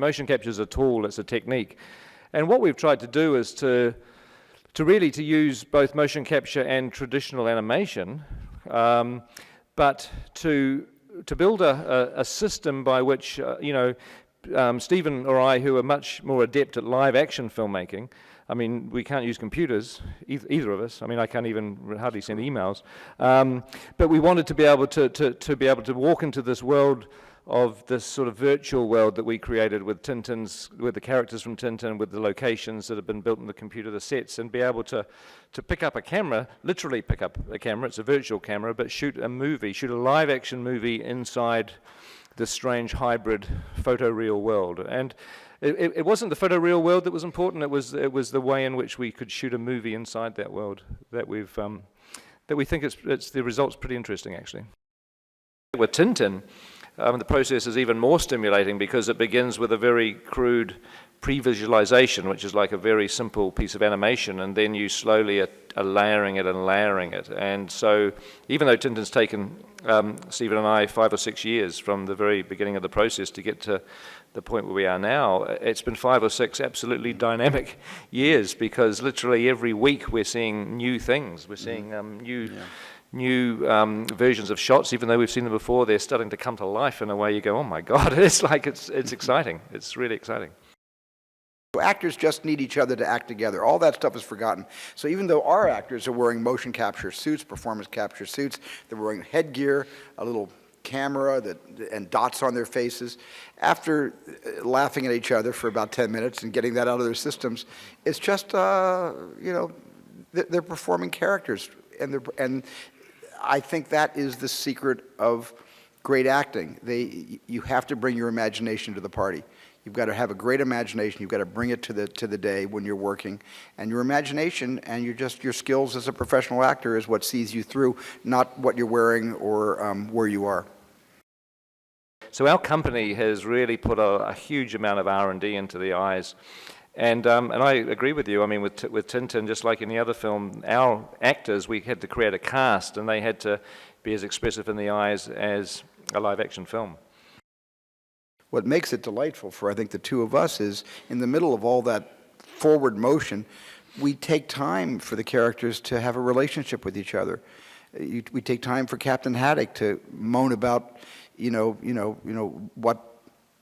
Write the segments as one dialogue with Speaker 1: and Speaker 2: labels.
Speaker 1: Motion capture is a tool, it's a technique. And what we've tried to do is to really use both motion capture and traditional animation, but to build a system by which, Stephen or I, who are much more adept at live action filmmaking, I mean, we can't use computers, either of us. I mean, I can't even hardly send emails. But we wanted to be able to walk into this world of this sort of virtual world that we created with with the characters from Tintin, with the locations that have been built in the computer, the sets, and be able to pick up a camera, literally pick up a camera, it's a virtual camera, but shoot a live action movie inside this strange hybrid photoreal world. And it wasn't the photoreal world that was important, it was the way in which we could shoot a movie inside that world that we think the result's pretty interesting, actually. With Tintin, the process is even more stimulating because it begins with a very crude pre-visualization, which is like a very simple piece of animation, and then you slowly are layering it and layering it. And so even though Tintin's taken Stephen and I 5 or 6 years from the very beginning of the process to get to the point where we are now, it's been 5 or 6 absolutely dynamic years, because literally every week we're seeing new things. We're seeing new versions of shots. Even though we've seen them before, they're starting to come to life in a way you go, oh my God, it's exciting. It's really exciting.
Speaker 2: Actors just need each other to act together. All that stuff is forgotten. So even though our actors are wearing motion capture suits, performance capture suits, they're wearing headgear, a little camera and dots on their faces, after laughing at each other for about 10 minutes and getting that out of their systems, it's just, they're performing characters. And I think that is the secret of great acting. You have to bring your imagination to the party. You've got to have a great imagination. You've got to bring it to the day when you're working. And your imagination and your skills as a professional actor is what sees you through, not what you're wearing or where you are.
Speaker 1: So our company has really put a huge amount of R&D into the eyes. And I agree with you. I mean, with Tintin, just like any other film, our actors, we had to create a cast, and they had to be as expressive in the eyes as a live-action film.
Speaker 2: What makes it delightful for, I think, the two of us is, in the middle of all that forward motion, we take time for the characters to have a relationship with each other. We take time for Captain Haddock to moan about, what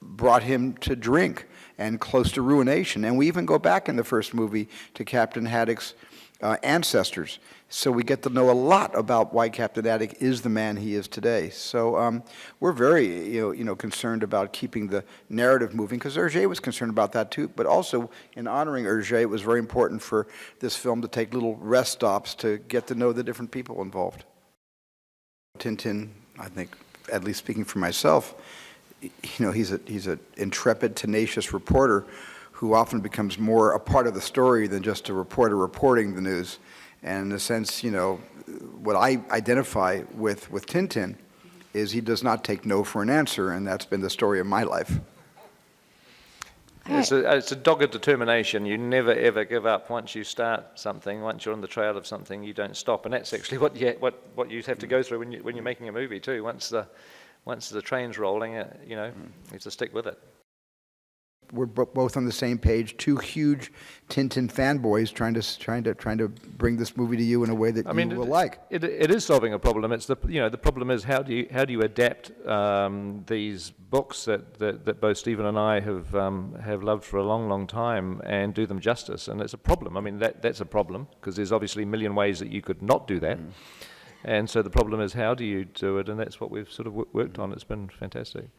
Speaker 2: brought him to drink and close to ruination. And we even go back in the first movie to Captain Haddock's ancestors. So we get to know a lot about why Captain Haddock is the man he is today. So we're very, concerned about keeping the narrative moving, because Hergé was concerned about that too. But also, in honoring Hergé, it was very important for this film to take little rest stops to get to know the different people involved. Tintin, I think, at least speaking for myself, he's an intrepid, tenacious reporter who often becomes more a part of the story than just a reporter reporting the news. And in a sense, what I identify with Tintin is he does not take no for an answer, and that's been the story of my life.
Speaker 1: It's a dogged determination. You never ever give up. Once you start something, once you're on the trail of something, you don't stop. And that's actually what you have to go through when you're making a movie too. Once the train's rolling, you have to stick with it.
Speaker 2: We're both on the same page. Two huge Tintin fanboys trying to bring this movie to you in a way that you will like.
Speaker 1: It is solving a problem. It's the problem is how do you adapt these books that both Stephen and I have loved for a long time and do them justice. And it's a problem. I mean that's a problem, because there's obviously a million ways that you could not do that. And so the problem is, how do you do it? And that's what we've sort of worked on. It's been fantastic.